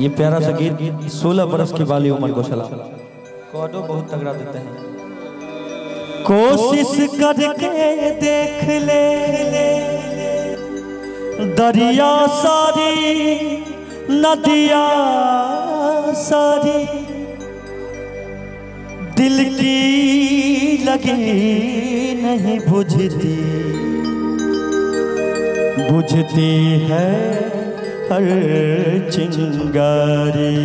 ये प्यारा सा गीत 16 बरस की बाली उम्र को सलाम। कोडो बहुत तगड़ा देते हैं। कोशिश करके देख ले दरिया सारी नदिया सारी दिल की लगी नहीं बुझती, बुझती है हर चिंगारी।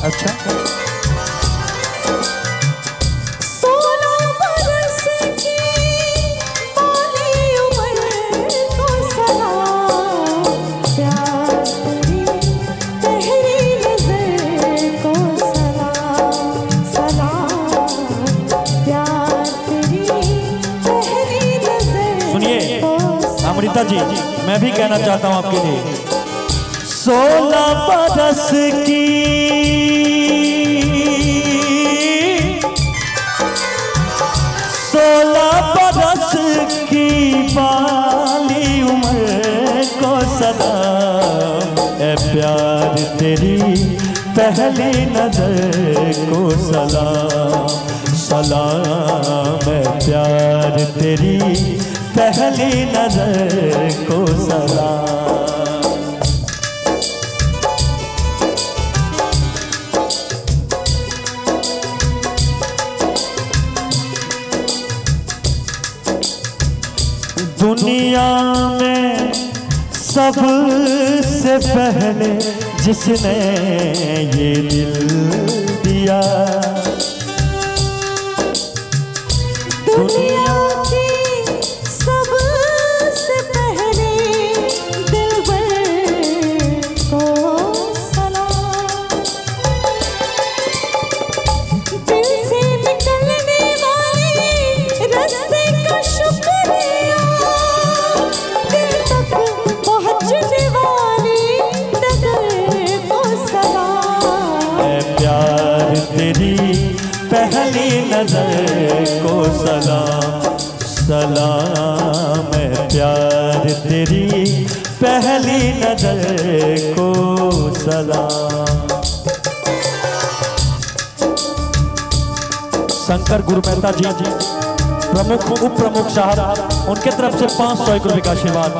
अच्छा 16 बरस की बाली उम्र को सलाम, प्यार तेरी पहली नजर को सलाम, सलाम प्यार तेरी पहली नजर। सुनिए अमृता जी, मैं भी कहना चाहता हूं आपके लिए 16 बरस की 16 बरस की बाली उम्र को सलाम, ए प्यार तेरी पहली नजर को सलाम, सलाम ए प्यार तेरी पहली नजर को सलाम। दुनिया में सबसे पहले जिसने ये दिल दिया, दुनिया की सबसे पहले दिलबर को सलाम, दिल से निकलने वाले रास्ते का शुक्रिया, दिल तक पहुंचने वाली डगर को सलाम, ए प्यार तेरी पहली नजर को सलाम, सलाम ए प्यार तेरी पहली नजर को सलाम। शंकर गुरु मेहता जी प्रमुख उप प्रमुख साहब, उनके तरफ से 501 रुपये का आशीर्वाद।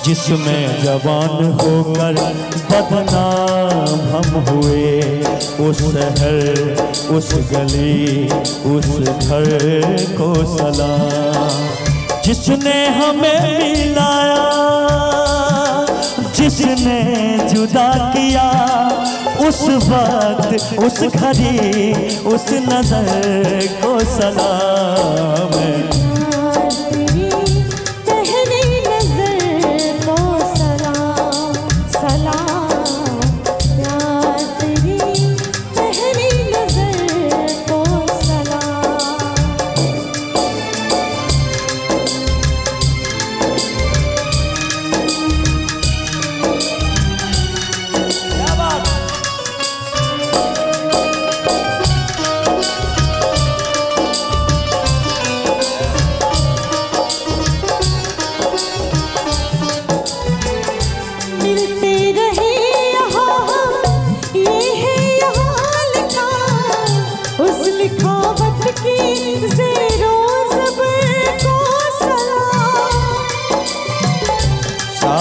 जिसमें जवान होकर बदनाम हम हुए, उस शहर उस गली उस घर को सलाम, जिसने हमें मिलाया जिसने जुदा किया, उस वक्त उस घड़ी उस नजर को सलाम,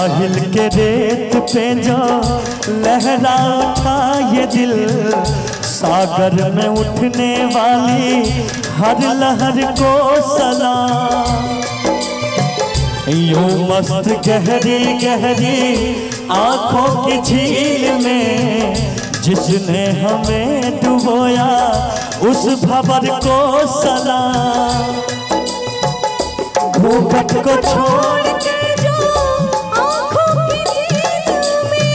साहिल के रेत पे जो लहरा उठा ये दिल, सागर में उठने वाली हर लहर को सलाम। यूं मस्त गहरी गहरी आंखों की झील में जिसने हमें डुबोया उस भंवर को सलाम। घूंघट को छोड़ के जो आंखों की झील में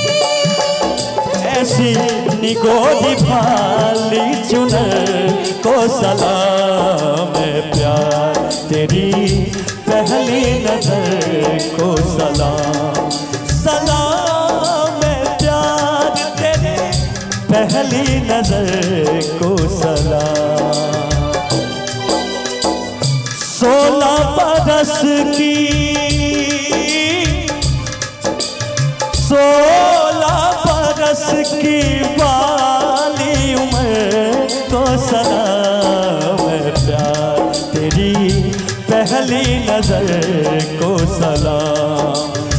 ऐसी निगोरी फाली चुनर को सलाम। प्यार तेरी पहली नजर को सलाम। सलाम प्यार तेरे पहली नजर को सलाम। 16 बरस की 16 बरस की वाली उम्र को सलाम। प्यार तेरी पहली नजर को सलाम।